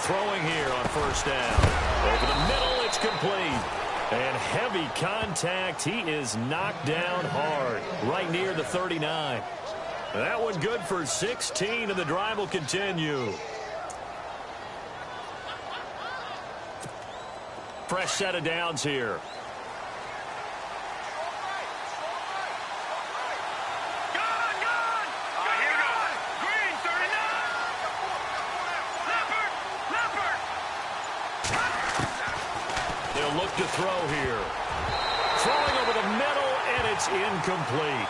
throwing here on first down. Over the middle, it's complete. And heavy contact. He is knocked down hard, right near the 39. That one good for 16, and the drive will continue. Fresh set of downs here. They'll look to throw here. Throwing over the middle, and it's incomplete.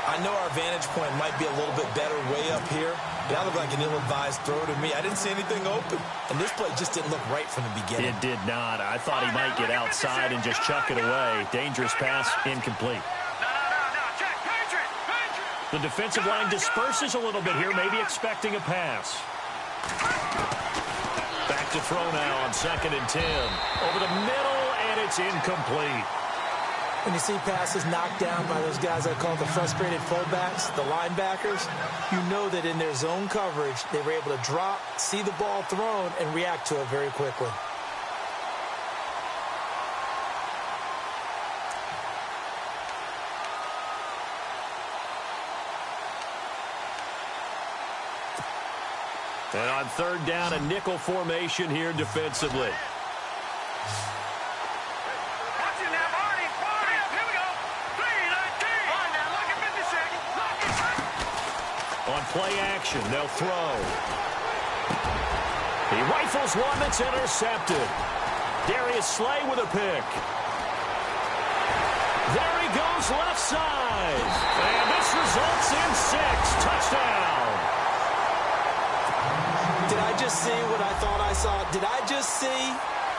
I know our vantage point might be a little bit better way up here, but that looked like an ill-advised throw to me. I didn't see anything open, and this play just didn't look right from the beginning. It did not. I thought he might get outside and just chuck it away. Dangerous pass, incomplete. The defensive line disperses a little bit here, maybe expecting a pass. Back to throw now on 2nd and 10. Over the middle, and it's incomplete. When you see passes knocked down by those guys I call the frustrated fullbacks, the linebackers, you know that in their zone coverage, they were able to drop, see the ball thrown, and react to it very quickly. And on 3rd down, a nickel formation here defensively. On play action, they'll throw. He rifles one that's intercepted. Darius Slay with a pick. There he goes left side. And this results in 6. Touchdown. Did I just see what I thought I saw? Did I just see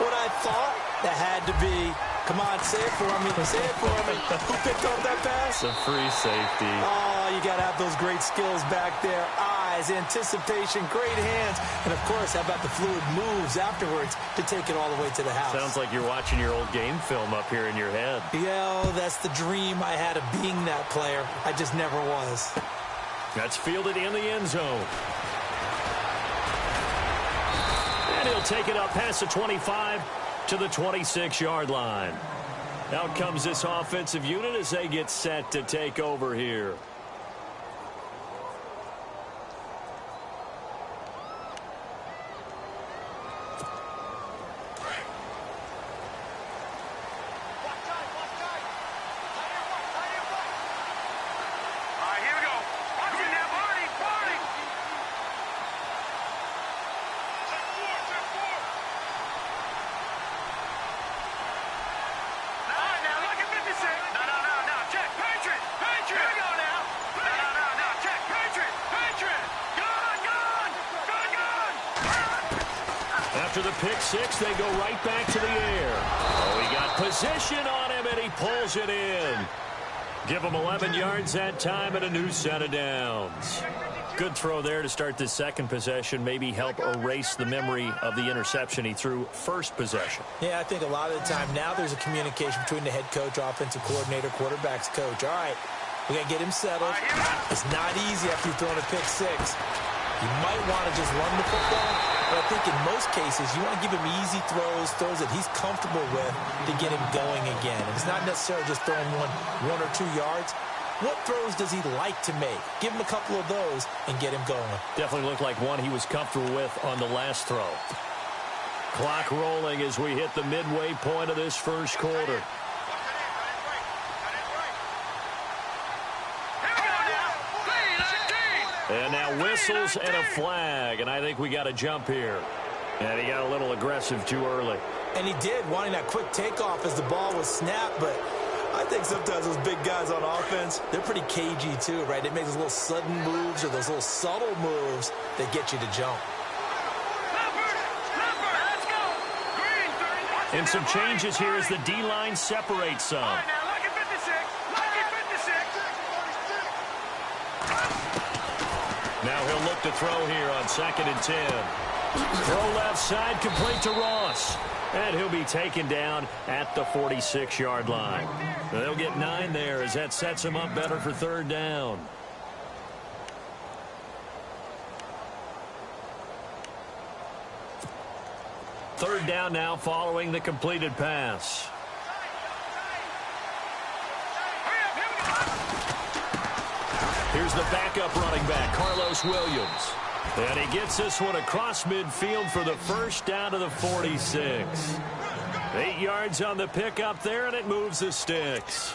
what I thought? That had to be. Come on, say it for me. Say it for me. Who picked up that pass? It's a free safety. Oh, you got to have those great skills back there. Eyes, anticipation, great hands. And, of course, how about the fluid moves afterwards to take it all the way to the house? Sounds like you're watching your old game film up here in your head. Yeah, that's the dream I had of being that player. I just never was. That's fielded in the end zone. And he'll take it up past the 25 to the 26-yard line. Out comes this offensive unit as they get set to take over here. After the pick six, they go right back to the air. Oh, he got position on him, and he pulls it in. Give him 11 yards that time and a new set of downs. Good throw there to start this second possession. Maybe help erase the memory of the interception he threw first possession. Yeah, I think a lot of the time now there's a communication between the head coach, offensive coordinator, quarterback's coach. All right, we got to get him settled. It's not easy after you've thrown a pick six. You might want to just run the football, but I think in most cases you want to give him easy throws that he's comfortable with to get him going again. And it's not necessarily just throwing one or 2 yards. What throws does he like to make? Give him a couple of those and get him going. Definitely looked like one he was comfortable with on the last throw. Clock rolling as we hit the midway point of this first quarter. And now whistles and a flag, and I think we got a jump here. And he got a little aggressive too early. And he did, wanting that quick takeoff as the ball was snapped, but I think sometimes those big guys on offense, they're pretty cagey too, right? They make those little sudden moves or those little subtle moves that get you to jump. And some changes here as the D-line separates some. Now he'll look to throw here on 2nd and 10. Throw left side, complete to Ross. And he'll be taken down at the 46-yard line. They'll get 9 there as that sets him up better for 3rd down. Third down now following the completed pass. Here's the backup running back, Carlos Williams. And he gets this one across midfield for the first down to the 46. 8 yards on the pickup there, and it moves the sticks.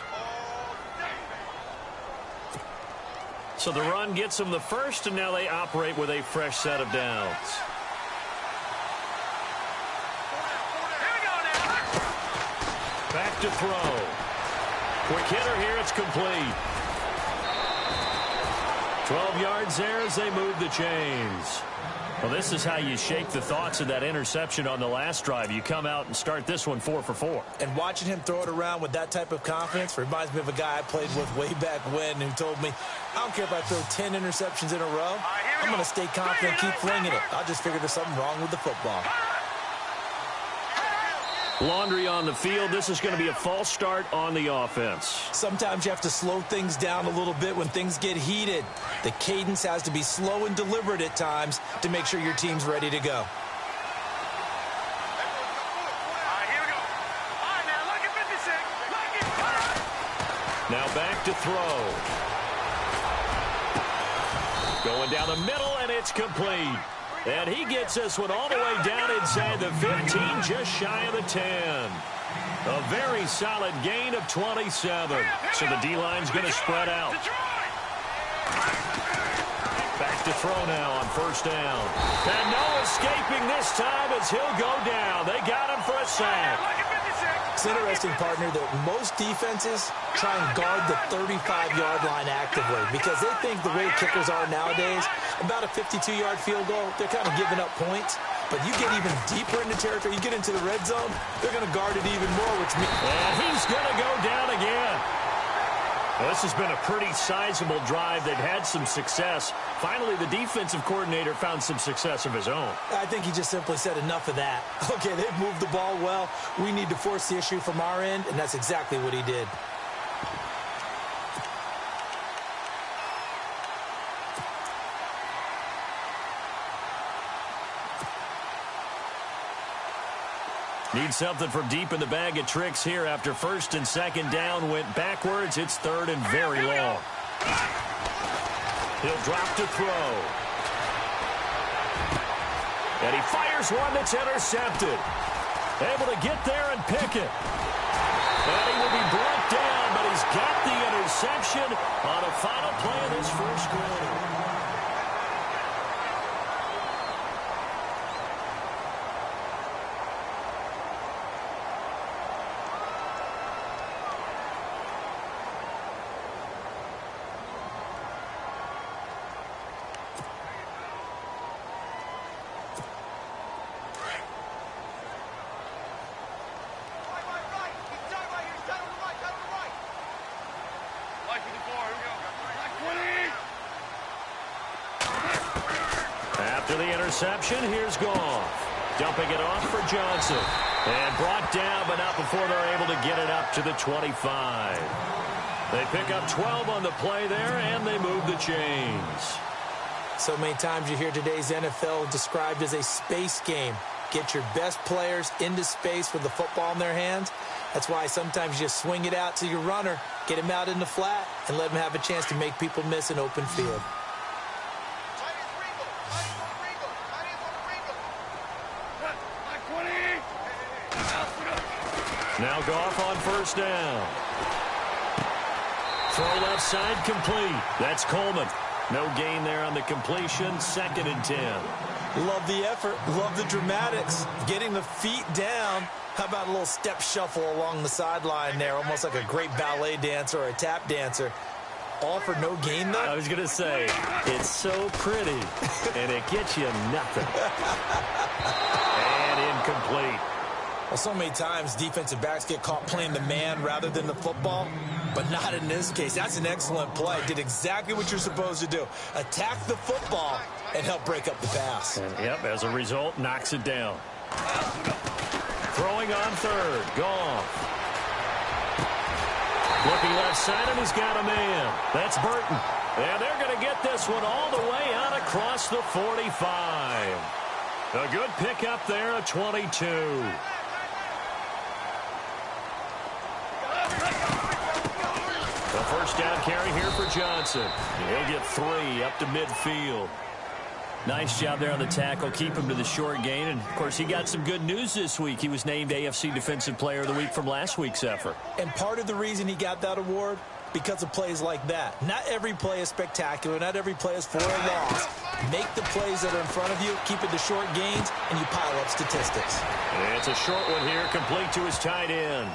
So the run gets them the first, and now they operate with a fresh set of downs. Back to throw. Quick hitter here, it's complete. 12 yards there as they move the chains. Well, this is how you shake the thoughts of that interception on the last drive. You come out and start this one 4 for 4. And watching him throw it around with that type of confidence reminds me of a guy I played with way back when who told me, I don't care if I throw 10 interceptions in a row. I'm going to stay confident, keep flinging it. I just figured there's something wrong with the football. Laundry on the field. This is going to be a false start on the offense. Sometimes you have to slow things down a little bit when things get heated. The cadence has to be slow and deliberate at times to make sure your team's ready to go. Now back to throw. Going down the middle, and it's complete. And he gets this one all the way down inside the 15, just shy of the 10. A very solid gain of 27. So the D-line's going to spread out. Back to throw now on first down. And no escaping this time as he'll go down. They got him for a sack. It's interesting, partner, that most defenses try and guard the 35-yard line actively because they think the way kickers are nowadays, about a 52-yard field goal, they're kind of giving up points. But you get even deeper into territory, you get into the red zone, they're going to guard it even more, which means... And he's going to go down again. Well, this has been a pretty sizable drive. They've had some success. Finally, the defensive coordinator found some success of his own. I think he just simply said enough of that. Okay, they've moved the ball well. We need to force the issue from our end, and that's exactly what he did. Need something from deep in the bag of tricks here after first and second down went backwards. It's third and very long. He'll drop to throw. And he fires one that's intercepted. Able to get there and pick it. And he will be brought down, but he's got the interception on a final play of this first quarter. After the interception, here's Goff. Dumping it off for Johnson. And brought down, but not before they're able to get it up to the 25. They pick up 12 on the play there, and they move the chains. So many times you hear today's NFL described as a space game. Get your best players into space with the football in their hands. That's why sometimes you just swing it out to your runner, get him out in the flat, and let him have a chance to make people miss an open field. Now Goff on first down. Throw left side complete. That's Coleman. No gain there on the completion. Second and 10. Love the effort. Love the dramatics. Getting the feet down. How about a little step shuffle along the sideline there? Almost like a great ballet dancer or a tap dancer. All for no gain, though? I was going to say, it's so pretty, and it gets you nothing. And incomplete. Well, so many times defensive backs get caught playing the man rather than the football, but not in this case. That's an excellent play. Did exactly what you're supposed to do. Attack the football and help break up the pass. And, yep, as a result, knocks it down. Throwing on third. Goff. Looking left side, and he's got a man. That's Burton. And they're going to get this one all the way out across the 45. A good pickup there, a 22. A first down carry here for Johnson. He'll get 3 up to midfield. Nice job there on the tackle. Keep him to the short gain. And, of course, he got some good news this week. He was named AFC Defensive Player of the Week from last week's effort. And part of the reason he got that award, because of plays like that. Not every play is spectacular. Not every play is for a loss. Make the plays that are in front of you, keep it to short gains, and you pile up statistics. It's a short one here, complete to his tight end.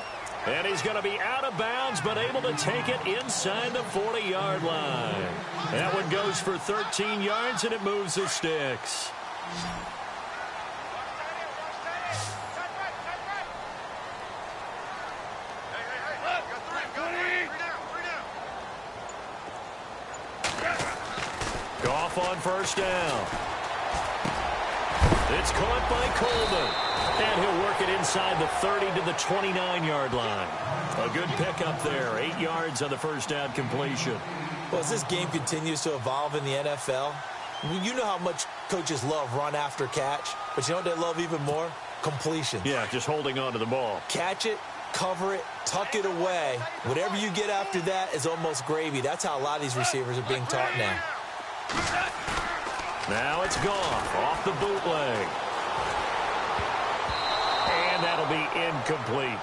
And he's going to be out of bounds, but able to take it inside the 40-yard line. That one goes for 13 yards, and it moves the sticks. Goff on first down. It's caught by Coleman. And he'll work it inside the 30 to the 29-yard line. A good pickup there. 8 yards on the first down completion. Well, as this game continues to evolve in the NFL, you know how much coaches love run after catch, but you know what they love even more? Completion. Yeah, just holding on to the ball. Catch it, cover it, tuck it away. Whatever you get after that is almost gravy. That's how a lot of these receivers are being taught now. Now it's Goff off the bootleg. And that'll be incomplete.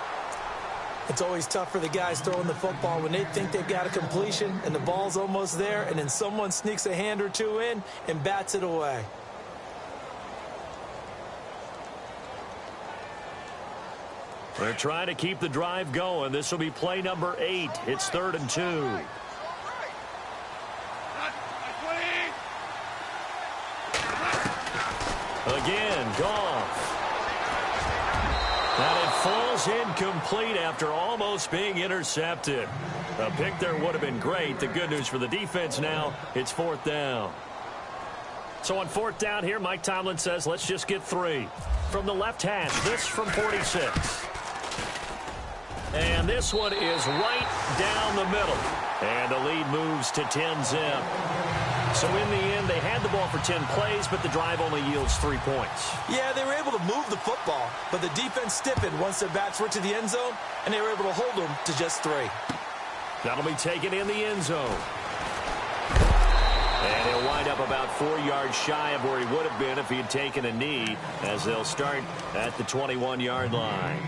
It's always tough for the guys throwing the football when they think they've got a completion and the ball's almost there, and then someone sneaks a hand or two in and bats it away. They're trying to keep the drive going. This will be play number 8. It's 3rd and 2. Again, Goff. And it falls incomplete after almost being intercepted. A pick there would have been great. The good news for the defense now, it's 4th down. So on 4th down here, Mike Tomlin says, let's just get 3. From the left hash, this from 46. And this one is right down the middle. And the lead moves to 10-zip. So in the end, they had the ball for 10 plays, but the drive only yields 3 points. Yeah, they were able to move the football, but the defense stiffened once their backs were to the end zone, and they were able to hold them to just 3. That'll be taken in the end zone. And he'll wind up about 4 yards shy of where he would have been if he had taken a knee, as they'll start at the 21-yard line.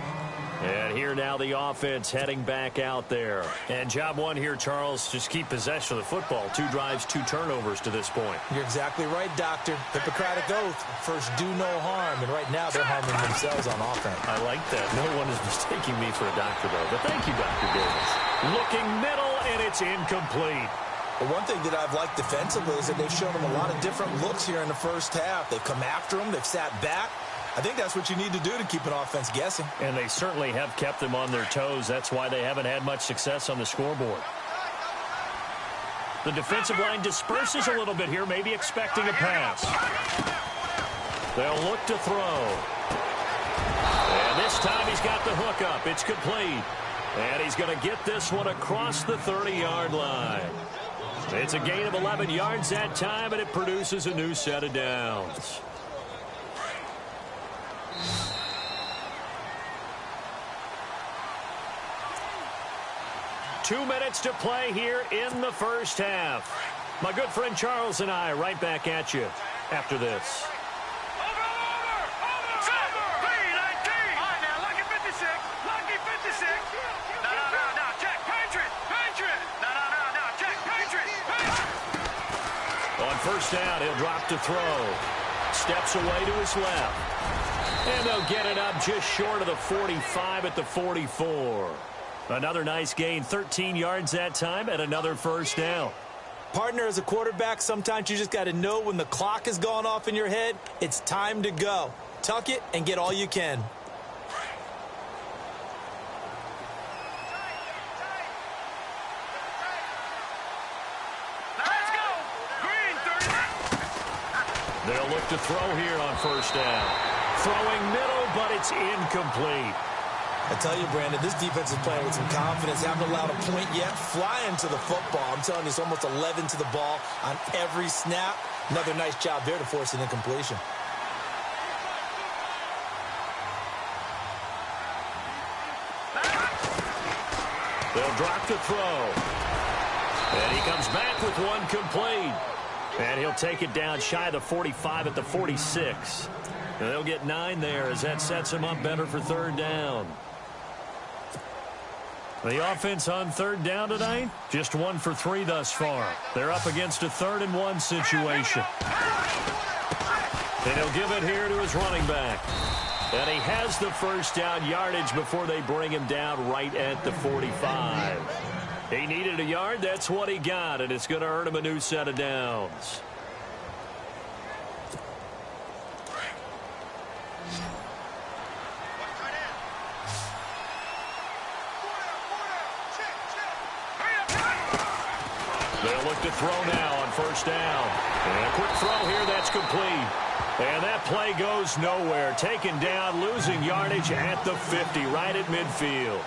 And here now the offense heading back out there. And job one here, Charles, just keep possession of the football. 2 drives, 2 turnovers to this point. You're exactly right, Doctor. Hippocratic oath. First, do no harm. And right now, they're harming themselves on offense. I like that. No one is mistaking me for a doctor, though. But thank you, Dr. Davis. Looking middle, and it's incomplete. But one thing that I've liked defensively is that they've shown them a lot of different looks here in the first half. They've come after them. They've sat back. I think that's what you need to do to keep an offense guessing. And they certainly have kept them on their toes. That's why they haven't had much success on the scoreboard. The defensive line disperses a little bit here, maybe expecting a pass. They'll look to throw. And this time he's got the hook up. It's complete. And he's going to get this one across the 30-yard line. It's a gain of 11 yards that time, and it produces a new set of downs. Two minutes to play here in the first half. My good friend Charles and I right back at you after this. On first down, he'll drop to throw. Steps away to his left. And they'll get it up just short of the 45 at the 44. Another nice gain, 13 yards that time, and another first down. Partner, as a quarterback, sometimes you just got to know when the clock has gone off in your head, it's time to go. Tuck it and get all you can. Let's go! Green 30. They'll look to throw here on first down. Throwing middle, but it's incomplete. I tell you, Brandon, this defense is playing with some confidence. Haven't allowed a point yet. Flying to the football. I'm telling you, it's almost 11 to the ball on every snap. Another nice job there to force an incompletion. They'll drop to throw. And he comes back with one complete. And he'll take it down shy of the 45 at the 46. And they'll get 9 there as that sets him up better for third down. The offense on third down tonight, just 1 for 3 thus far. They're up against a 3rd and 1 situation. And he'll give it here to his running back. And he has the first down yardage before they bring him down right at the 45. He needed a yard. That's what he got, and it's going to earn him a new set of downs. They'll look to throw now on first down. And a quick throw here, that's complete. And that play goes nowhere. Taken down, losing yardage at the 50, right at midfield.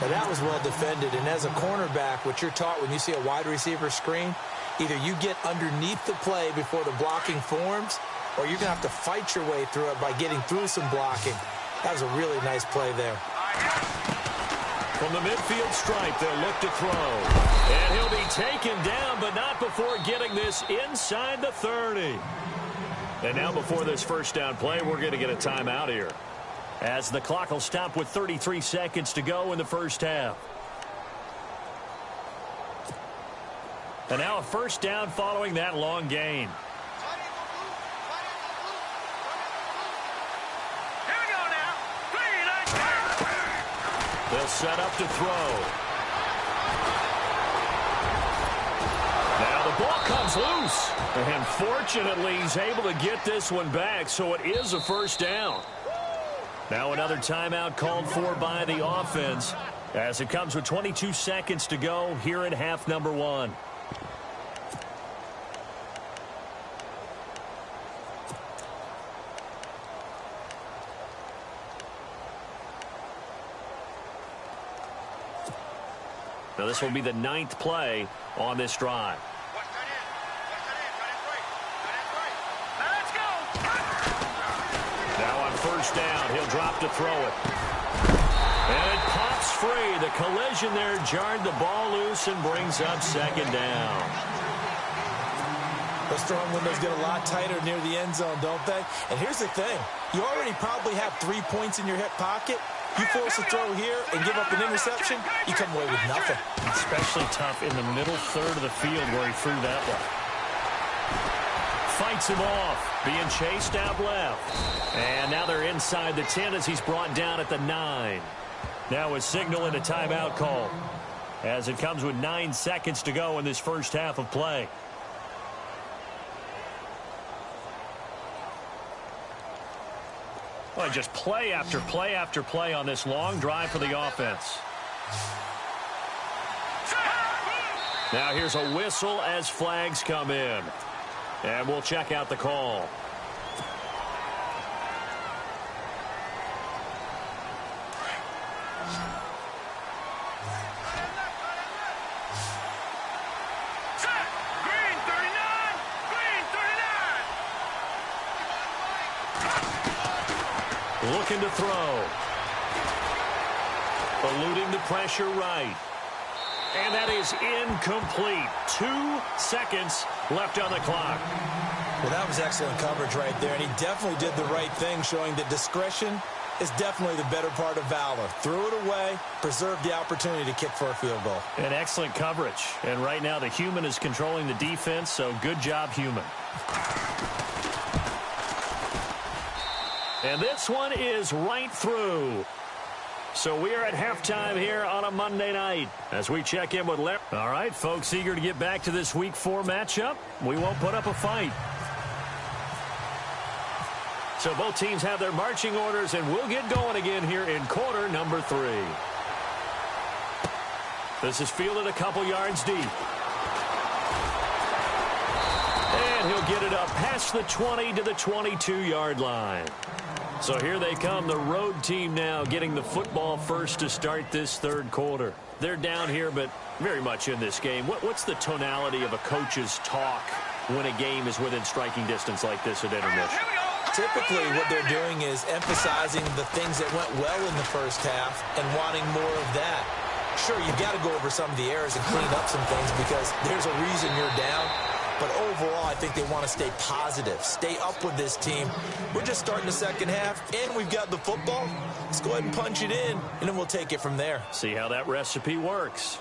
Now that was well defended, and as a cornerback, what you're taught when you see a wide receiver screen, either you get underneath the play before the blocking forms, or you're going to have to fight your way through it by getting through some blocking. That was a really nice play there. From the midfield stripe, they'll look to throw. And he'll be taken down, but not before getting this inside the 30. And now before this first down play, we're going to get a timeout here, as the clock will stop with 33 seconds to go in the first half. And now a first down following that long gain. Here we go now. 3, 9, They'll set up to throw. Now the ball comes loose. And fortunately, he's able to get this one back, so it is a first down. Now another timeout called for by the offense, as it comes with 22 seconds to go here in half number 1. Now this will be the 9th play on this drive. Now on first down, he'll drop to throw it. And it pops free. The collision there jarred the ball loose and brings up second down. Those throwing windows get a lot tighter near the end zone, don't they? And here's the thing. You already probably have 3 points in your hip pocket. You force a throw here and give up an interception, you come away with nothing. Especially tough in the middle third of the field where he threw that one. Fights him off, being chased out left. And now they're inside the 10 as he's brought down at the 9. Now a signal and a timeout call, as it comes with 9 seconds to go in this first half of play. Well, just play after play after play on this long drive for the offense. Now here's a whistle as flags come in. And we'll check out the call. Green 39. Green 39. Looking to throw. Eluding the pressure right. And that is incomplete. 2 seconds left on the clock. Well, that was excellent coverage right there, and he definitely did the right thing, showing that discretion is definitely the better part of valor. Threw it away, preserved the opportunity to kick for a field goal. And excellent coverage. And right now the human is controlling the defense, so good job, human. And this one is right through. So we are at halftime here on a Monday night as we check in with Larry. All right, folks, eager to get back to this Week 4 matchup. We won't put up a fight. So both teams have their marching orders, and we'll get going again here in quarter number 3. This is fielded a couple yards deep. And he'll get it up past the 20 to the 22-yard line. So here they come, the road team now getting the football first to start this third quarter. They're down here, but very much in this game. What's the tonality of a coach's talk when a game is within striking distance like this at intermission? Typically, what they're doing is emphasizing the things that went well in the first half and wanting more of that. Sure, you've got to go over some of the errors and clean up some things because there's a reason you're down. But overall, I think they want to stay positive, stay up with this team. We're just starting the second half, and we've got the football. Let's go ahead and punch it in, and then we'll take it from there. See how that recipe works.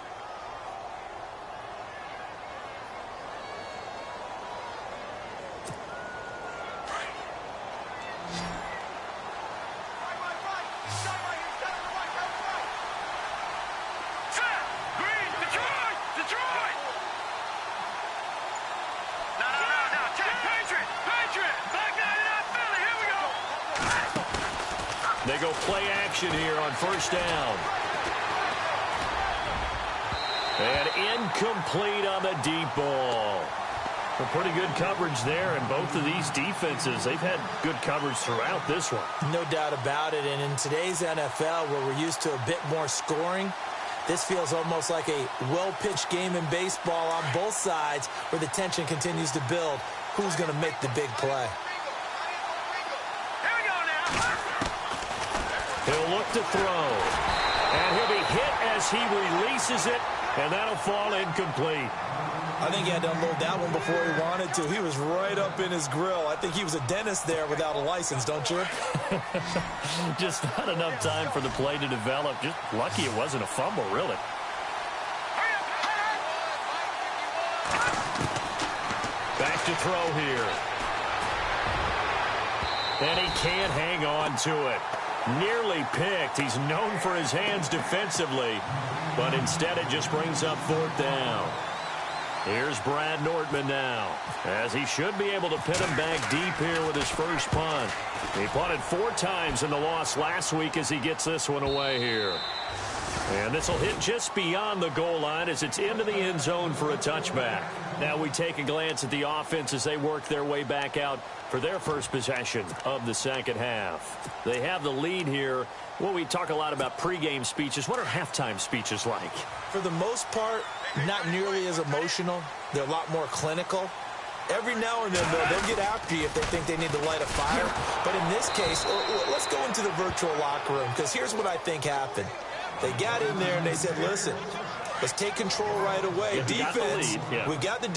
They go play action here on first down. And incomplete on the deep ball. Well, pretty good coverage there, and both of these defenses, they've had good coverage throughout this one. No doubt about it, and in today's NFL, where we're used to a bit more scoring, this feels almost like a well-pitched game in baseball on both sides where the tension continues to build. Who's going to make the big play? He'll look to throw, and he'll be hit as he releases it, and that'll fall incomplete. I think he had to unload that one before he wanted to. He was right up in his grill. I think he was a dentist there without a license, don't you? Just not enough time for the play to develop. Just lucky it wasn't a fumble, really. Back to throw here. And he can't hang on to it. Nearly picked. He's known for his hands defensively, but instead it just brings up fourth down. Here's Brad Nortman now, as he should be able to pin him back deep here with his first punt. He punted 4 times in the loss last week as he gets this one away here. And this will hit just beyond the goal line as it's into the end zone for a touchback. Now we take a glance at the offense as they work their way back out for their first possession of the second half. They have the lead here. Well, we talk a lot about pregame speeches. What are halftime speeches like? For the most part, not nearly as emotional. They're a lot more clinical. Every now and then, though, they'll get after you if they think they need to light a fire. But in this case, let's go into the virtual locker room, because here's what I think happened. They got in there and they said, listen, let's take control right away. Yeah, defense, we got the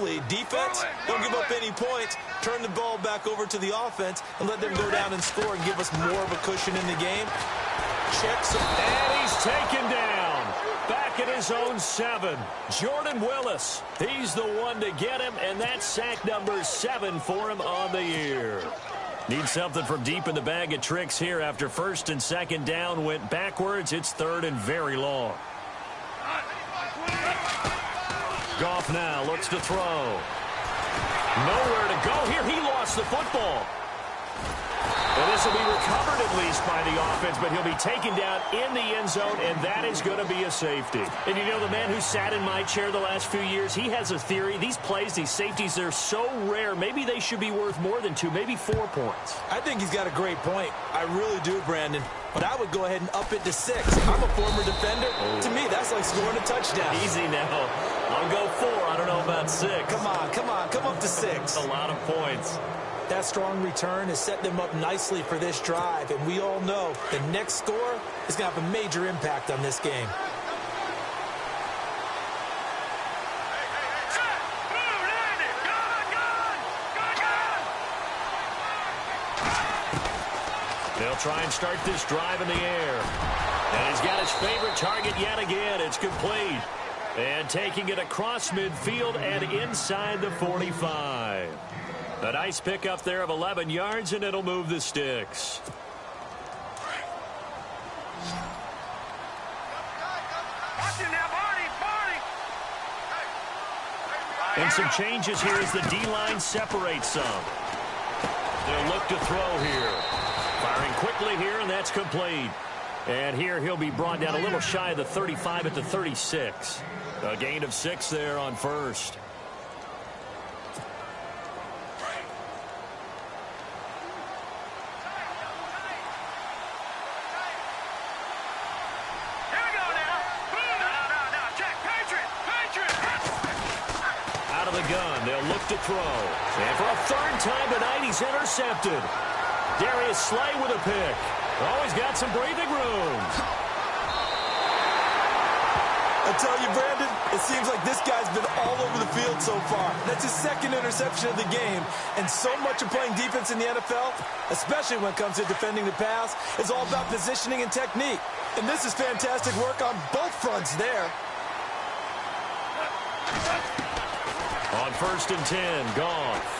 lead. Defense, don't give up any points. Turn the ball back over to the offense and let them go down and score and give us more of a cushion in the game. Checks. And he's taken down. Back at his own 7. Jordan Willis. He's the one to get him, and that's sack number 7 for him on the year. Need something from deep in the bag of tricks here after first and second down went backwards. It's third and very long. Goff now looks to throw. Nowhere to go here. He lost the football. And this will be recovered at least by the offense, but he'll be taken down in the end zone, and that is going to be a safety. And you know, the man who sat in my chair the last few years, he has a theory. These plays, these safeties, they're so rare. Maybe they should be worth more than 2, maybe 4 points. I think he's got a great point. I really do, Brandon. But I would go ahead and up it to 6. I'm a former defender. To me, that's like scoring a touchdown. Easy now. I'll go 4. I don't know about 6. Come on. Come up to 6. A lot of points. That strong return has set them up nicely for this drive, and we all know the next score is going to have a major impact on this game. They'll try and start this drive in the air. And he's got his favorite target yet again. It's complete. And taking it across midfield and inside the 45. A nice pickup there of 11 yards, and it'll move the sticks. And some changes here as the D-line separates some. They'll look to throw here. Firing quickly here, and that's complete. And here he'll be brought down a little shy of the 35 at the 36. A gain of 6 there on first. Gun. They'll look to throw. And for a third time tonight, he's intercepted. Darius Slay with a pick. Always got some breathing room. I tell you, Brandon, it seems like this guy's been all over the field so far. That's his second interception of the game. And so much of playing defense in the NFL, especially when it comes to defending the pass, is all about positioning and technique. And this is fantastic work on both fronts there. On 1st and 10, Goff.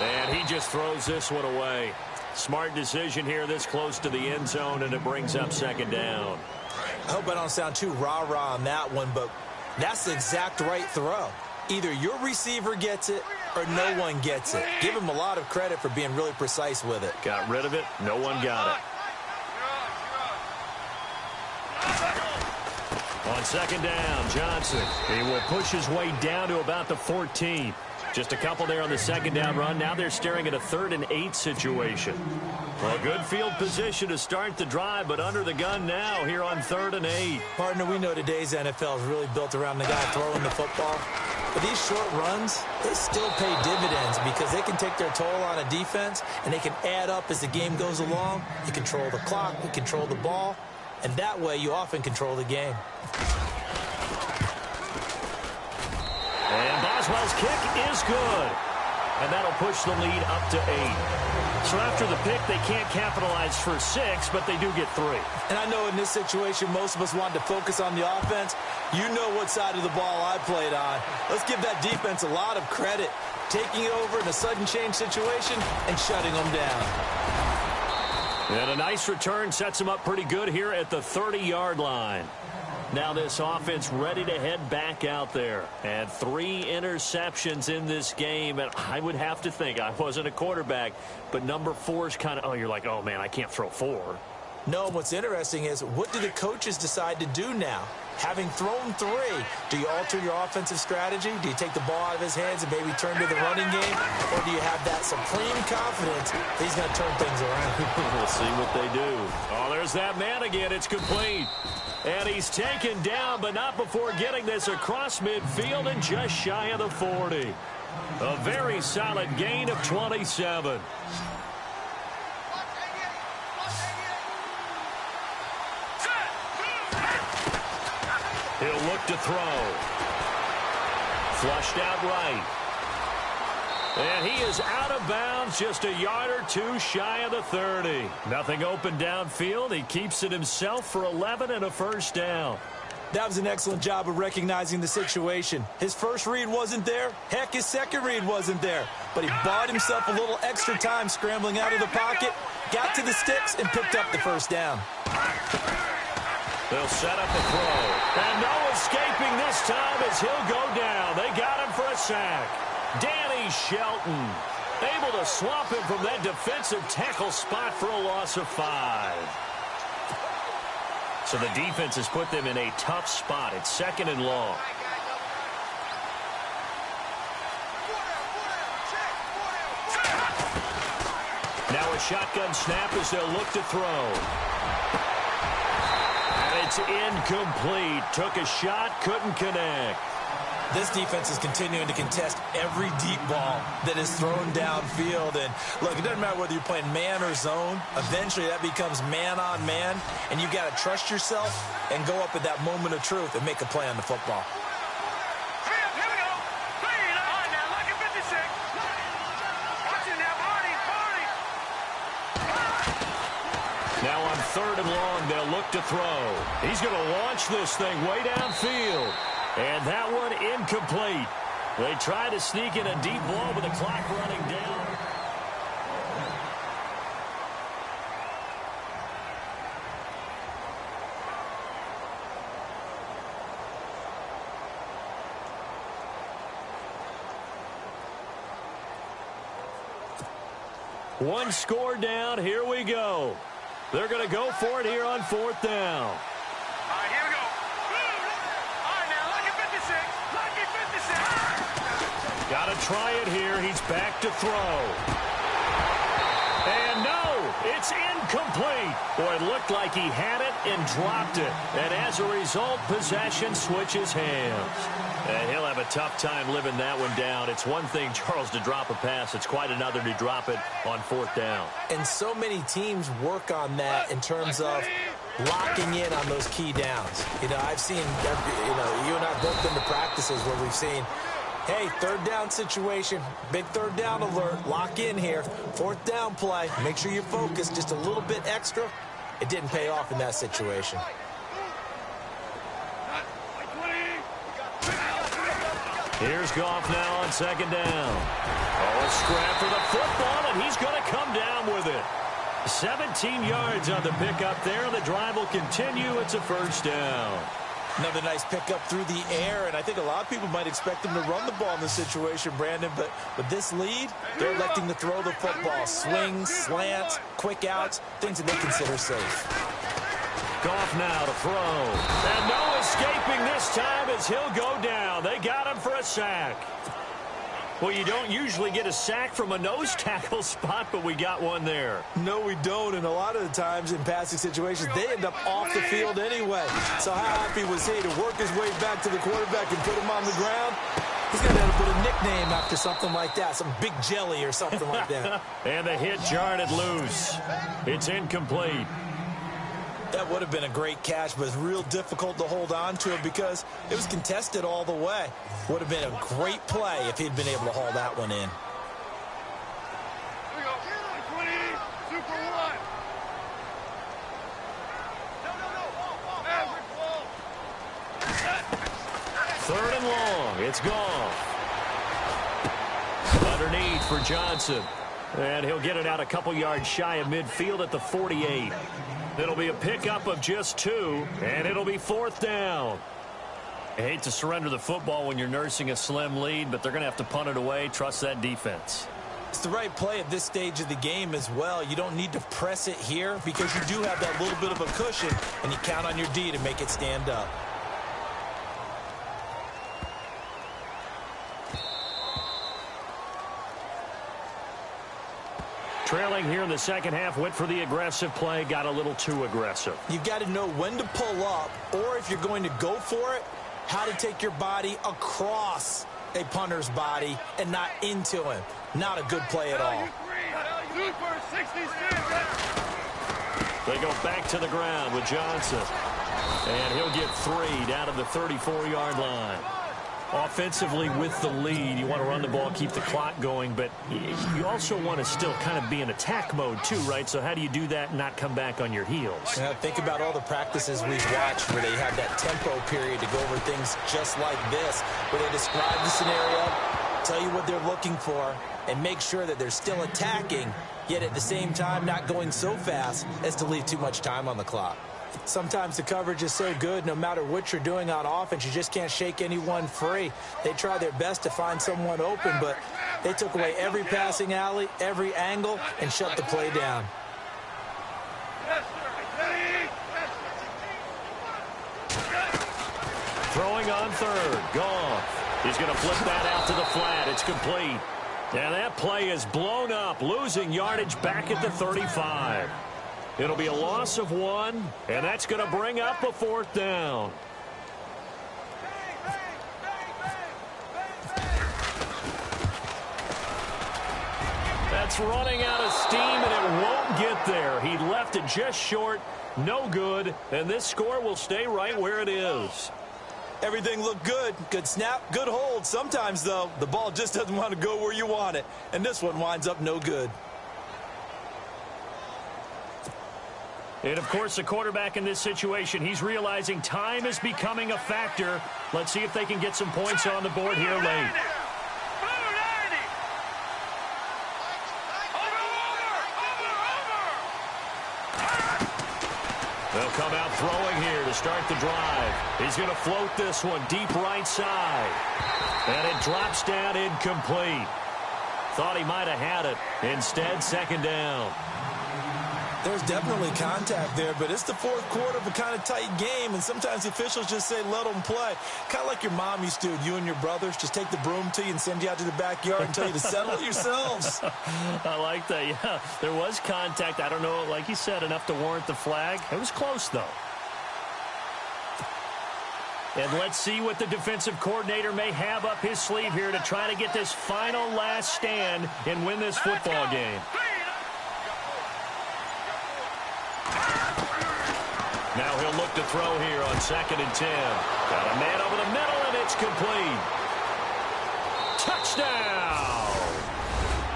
And he just throws this one away. Smart decision here this close to the end zone, and it brings up 2nd down. I hope I don't sound too rah-rah on that one, but that's the exact right throw. Either your receiver gets it or no one gets it. Give him a lot of credit for being really precise with it. Got rid of it. No one got it. On 2nd down, Johnson. He will push his way down to about the 14. Just a couple there on the 2nd down run. Now they're staring at a 3rd and 8 situation. Well, good field position to start the drive, but under the gun now here on 3rd and 8. Partner, we know today's NFL is really built around the guy throwing the football. But these short runs, they still pay dividends because they can take their toll on a defense, and they can add up as the game goes along. You control the clock, you control the ball, and that way you often control the game. And Boswell's kick is good. And that'll push the lead up to 8. So after the pick, they can't capitalize for 6, but they do get 3. And I know in this situation, most of us wanted to focus on the offense. You know what side of the ball I played on. Let's give that defense a lot of credit. Taking it over in a sudden change situation and shutting them down. And a nice return sets them up pretty good here at the 30-yard line. Now this offense ready to head back out there. And 3 interceptions in this game. And I would have to think, I wasn't a quarterback, but number 4 is kind of, you're like, oh, man, I can't throw 4. No, what's interesting is what do the coaches decide to do now? Having thrown 3, do you alter your offensive strategy? Do you take the ball out of his hands and maybe turn to the running game? Or do you have that supreme confidence that he's going to turn things around? We'll see what they do. Oh, there's that man again. It's complete. And he's taken down, but not before getting this across midfield and just shy of the 40. A very solid gain of 27. He'll look to throw. Flushed out right. And he is out of bounds, just a yard or 2 shy of the 30. Nothing open downfield. He keeps it himself for 11 and a 1st down. That was an excellent job of recognizing the situation. His first read wasn't there. Heck, his second read wasn't there. But he bought himself a little extra time scrambling out of the pocket, got to the sticks, and picked up the 1st down. They'll set up a throw. And no escaping this time as he'll go down. They got him for a sack. Danny Shelton able to swamp him from that defensive tackle spot for a loss of 5. So the defense has put them in a tough spot. It's 2nd and long. Now a shotgun snap as they'll look to throw. And it's incomplete. Took a shot, couldn't connect. This defense is continuing to contest every deep ball that is thrown downfield. And, look, it doesn't matter whether you're playing man or zone. Eventually, that becomes man-on-man, and you've got to trust yourself and go up at that moment of truth and make a play on the football. Here we go. Clean. All right, now, look at 56. Watch it now, Barney. Now on 3rd and long, they'll look to throw. He's going to launch this thing way downfield. And that one incomplete. They try to sneak in a deep ball with the clock running down. One score down. Here we go. They're going to go for it here on 4th down. All right, here we go. All right, now, look at 56. Look at 56. Got to try it here. He's back to throw. And no, it's incomplete. Boy, it looked like he had it and dropped it. And as a result, possession switches hands. And he'll have a tough time living that one down. It's one thing, Charles, to drop a pass. It's quite another to drop it on 4th down. And so many teams work on that in terms of locking in on those key downs. You know, I've seen, you and I have both been to practices where we've seen, hey, third down situation, big third down alert, lock in here, fourth down play, make sure you focus just a little bit extra. It didn't pay off in that situation. Here's Goff now on second down. Oh, a scrap for the football, and he's going to come down with it. 17 yards on the pickup there. The drive will continue. It's a first down. Another nice pickup through the air, and I think a lot of people might expect him to run the ball in this situation, Brandon, but with this lead, they're electing to throw the football. Swings, slants, quick outs, things that they consider safe. Goff now to throw. And no escaping this time as he'll go down. They got him for a sack. Well, you don't usually get a sack from a nose tackle spot, but we got one there. No, we don't, and a lot of the times in passing situations, they end up off the field anyway. So how happy was he to work his way back to the quarterback and put him on the ground? He's going to have to put a nickname after something like that, some Big Jelly or something like that. And the hit jarred it loose. It's incomplete. That would have been a great catch, but it's real difficult to hold on to it because it was contested all the way. Would have been a great play if he'd been able to haul that one in. Third and long. It's Goff. Underneath for Johnson. And he'll get it out a couple yards shy of midfield at the 48. It'll be a pickup of just 2, and it'll be fourth down. I hate to surrender the football when you're nursing a slim lead, but they're going to have to punt it away. Trust that defense. It's the right play at this stage of the game as well. You don't need to press it here because you do have that little bit of a cushion, and you count on your D to make it stand up. Trailing here in the second half, went for the aggressive play, got a little too aggressive. You've got to know when to pull up, or if you're going to go for it, how to take your body across a punter's body and not into him. Not a good play at all. They go back to the ground with Johnson. And he'll get 3 down to the 34-yard line. Offensively with the lead, you want to run the ball, keep the clock going, but you also want to still kind of be in attack mode too, right? So how do you do that and not come back on your heels? Now, think about all the practices we've watched where they have that tempo period to go over things just like this, where they describe the scenario, tell you what they're looking for, and make sure that they're still attacking, yet at the same time not going so fast as to leave too much time on the clock. Sometimes the coverage is so good, no matter what you're doing on offense, you just can't shake anyone free. They try their best to find someone open, but they took away every passing alley, every angle, and shut the play down. Throwing on third, Goff. He's going to flip that out to the flat. It's complete. And that play is blown up, losing yardage back at the 35. It'll be a loss of 1, and that's going to bring up a fourth down. That's running out of steam, and it won't get there. He left it just short, no good, and this score will stay right where it is. Everything looked good. Good snap, good hold. Sometimes, though, the ball just doesn't want to go where you want it, and this one winds up no good. And, of course, the quarterback in this situation, he's realizing time is becoming a factor. Let's see if they can get some points on the board here late. They'll come out throwing here to start the drive. He's going to float this one deep right side. And it drops down incomplete. Thought he might have had it. Instead, second down. There's definitely contact there, but it's the fourth quarter of a kind of tight game, and sometimes the officials just say, let them play. Kind of like your mom used to, you and your brothers, just take the broom to you and send you out to the backyard and tell you to settle it yourselves. I like that, yeah. There was contact. I don't know, like you said, enough to warrant the flag. It was close, though. And let's see what the defensive coordinator may have up his sleeve here to try to get this final last stand and win this football game. Now he'll look to throw here on 2nd and 10. Got a man over the middle, and it's complete. Touchdown!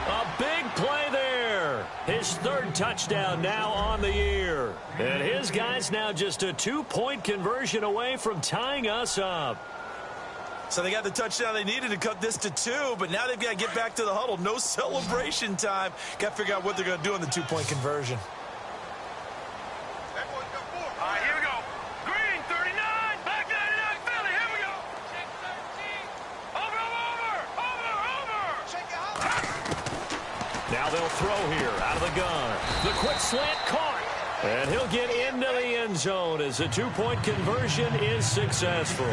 A big play there. His 3rd touchdown now on the year. And his guys now just a 2-point conversion away from tying us up. So they got the touchdown they needed to cut this to 2, but now they've got to get back to the huddle. No celebration time. Got to figure out what they're going to do on the 2-point conversion. All right, here we go. Green, 39. Black 99, Philly. Here we go. Check 13. Over. Now they'll throw here out of the gun. The quick slant caught. And he'll get into the end zone as the 2-point conversion is successful.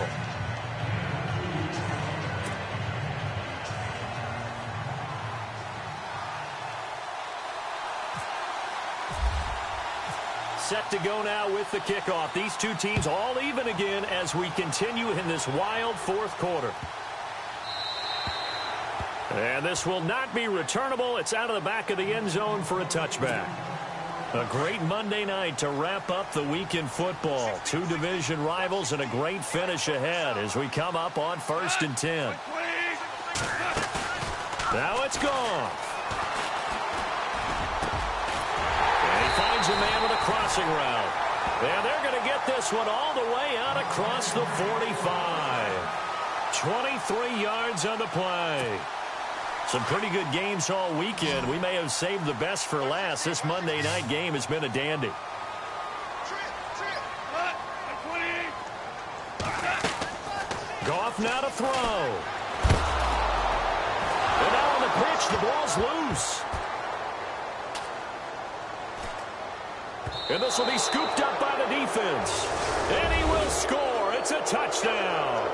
Set to go now with the kickoff. These two teams all even again as we continue in this wild 4th quarter. And this will not be returnable. It's out of the back of the end zone for a touchback. A great Monday night to wrap up the week in football. 2 division rivals and a great finish ahead as we come up on 1st and 10. Now it's gone. Finds a man with a crossing route. And they're going to get this one all the way out across the 45. 23 yards on the play. Some pretty good games all weekend. We may have saved the best for last. This Monday night game has been a dandy. Goff now to throw. And now on the pitch, the ball's loose. And this will be scooped up by the defense. And he will score. It's a touchdown.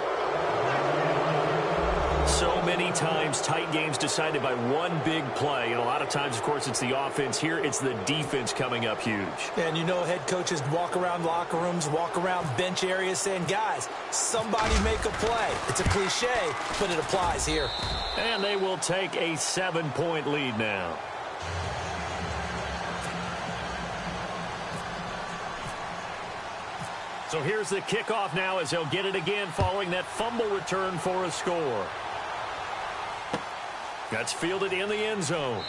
So many times tight games decided by one big play. And a lot of times, of course, it's the offense. Here, it's the defense coming up huge. And you know head coaches walk around locker rooms, walk around bench areas saying, guys, somebody make a play. It's a cliche, but it applies here. And they will take a 7-point lead now. So here's the kickoff now as they'll get it again following that fumble return for a score. That's fielded in the end zone.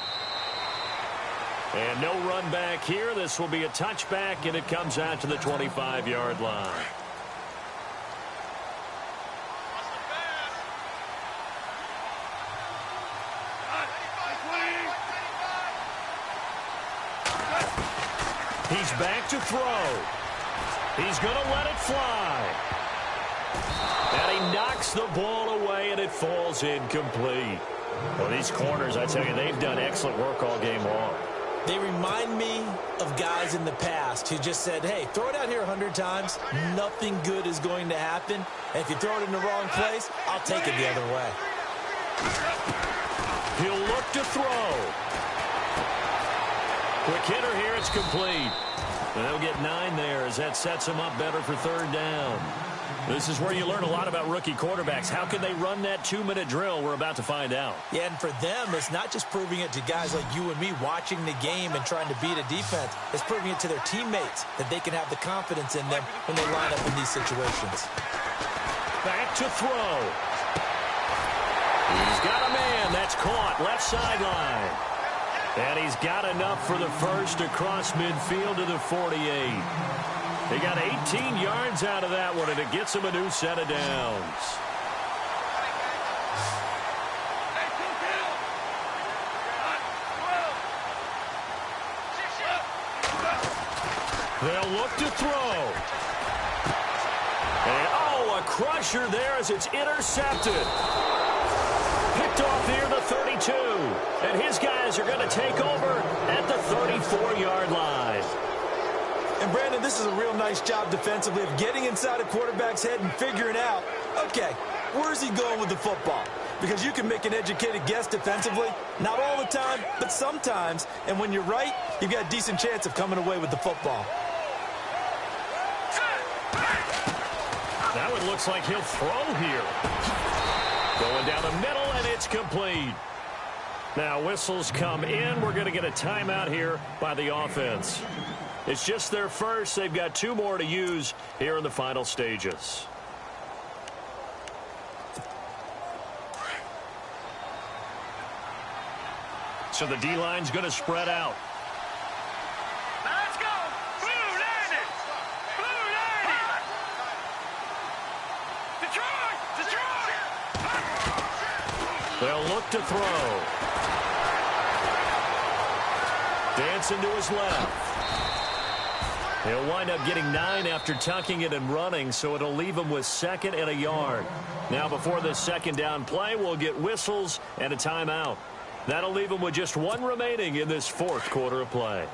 And no run back here. This will be a touchback, and it comes out to the 25-yard line. He's back to throw. He's going to let it fly. And he knocks the ball away, and it falls incomplete. Well, these corners, I tell you, they've done excellent work all game long. They remind me of guys in the past who just said, hey, throw it out here 100 times. Nothing good is going to happen. And if you throw it in the wrong place, I'll take it the other way. He'll look to throw. Quick hitter here. It's complete. And they'll get 9 there as that sets them up better for 3rd down. This is where you learn a lot about rookie quarterbacks. How can they run that 2-minute drill? We're about to find out. Yeah, and for them, it's not just proving it to guys like you and me watching the game and trying to beat a defense. It's proving it to their teammates that they can have the confidence in them when they line up in these situations. Back to throw. He's got a man. That's caught. Left sideline. And he's got enough for the first across midfield to the 48. He got 18 yards out of that one, and it gets him a new set of downs. They'll look to throw. And, oh, a crusher there as it's intercepted. Picked off near the 32. And his guys are going to take over at the 34-yard line. And, Brandon, this is a real nice job defensively of getting inside a quarterback's head and figuring out, okay, where's he going with the football? Because you can make an educated guess defensively, not all the time, but sometimes. And when you're right, you've got a decent chance of coming away with the football. Now it looks like he'll throw here. Going down the middle, and it's complete. Now whistles come in. We're going to get a timeout here by the offense. It's just their first. They've got 2 more to use here in the final stages. So the D-line's going to spread out. Now let's go. Blue 90. Blue 90. Detroit. Detroit. They'll look to throw. Dancing to his left. He'll wind up getting 9 after tucking it and running, so it'll leave him with 2nd and a yard. Now, before this 2nd down play, we'll get whistles and a timeout. That'll leave him with just 1 remaining in this 4th quarter of play.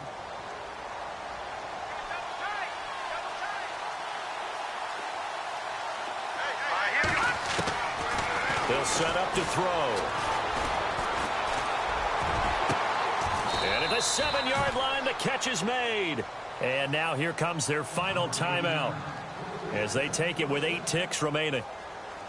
They'll set up to throw. And at the 7-yard line, the catch is made. And now here comes their final timeout as they take it with 8 ticks remaining.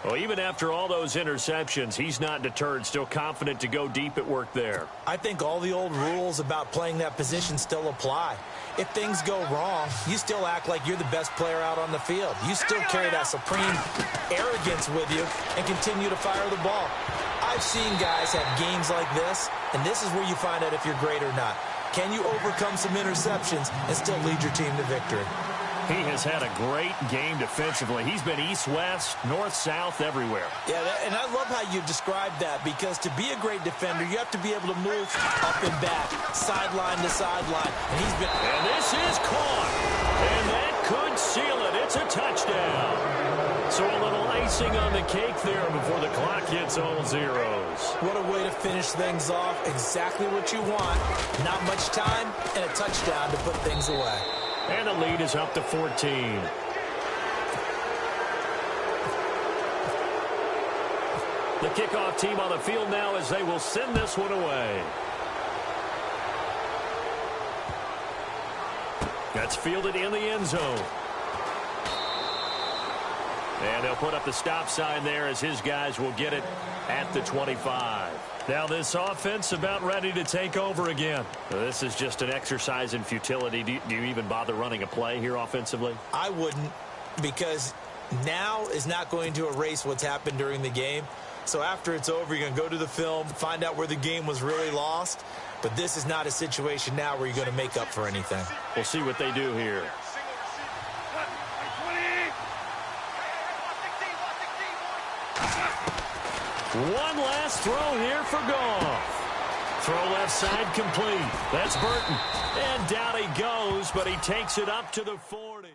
Well, even after all those interceptions, he's not deterred, still confident to go deep at work there. I think all the old rules about playing that position still apply. If things go wrong, you still act like you're the best player out on the field. You still carry that supreme arrogance with you and continue to fire the ball. I've seen guys have games like this, and this is where you find out if you're great or not. Can you overcome some interceptions and still lead your team to victory? He has had a great game defensively. He's been east-west, north-south, everywhere. Yeah, and I love how you described that, because to be a great defender, you have to be able to move up and back, sideline to sideline. And this is caught. And that could seal it. It's a touchdown. So a little icing on the cake there before the clock hits all zeros. What a way to finish things off. Exactly what you want. Not much time and a touchdown to put things away. And the lead is up to 14. The kickoff team on the field now as they will send this one away. That's fielded in the end zone. And they'll put up the stop sign there as his guys will get it at the 25. Now this offense about ready to take over again. This is just an exercise in futility. Do you even bother running a play here offensively? I wouldn't, because now is not going to erase what's happened during the game. So after it's over, you're going to go to the film, find out where the game was really lost. But this is not a situation now where you're going to make up for anything. We'll see what they do here. One last throw here for Goff. Throw left side complete. That's Burton. And down he goes, but he takes it up to the 40.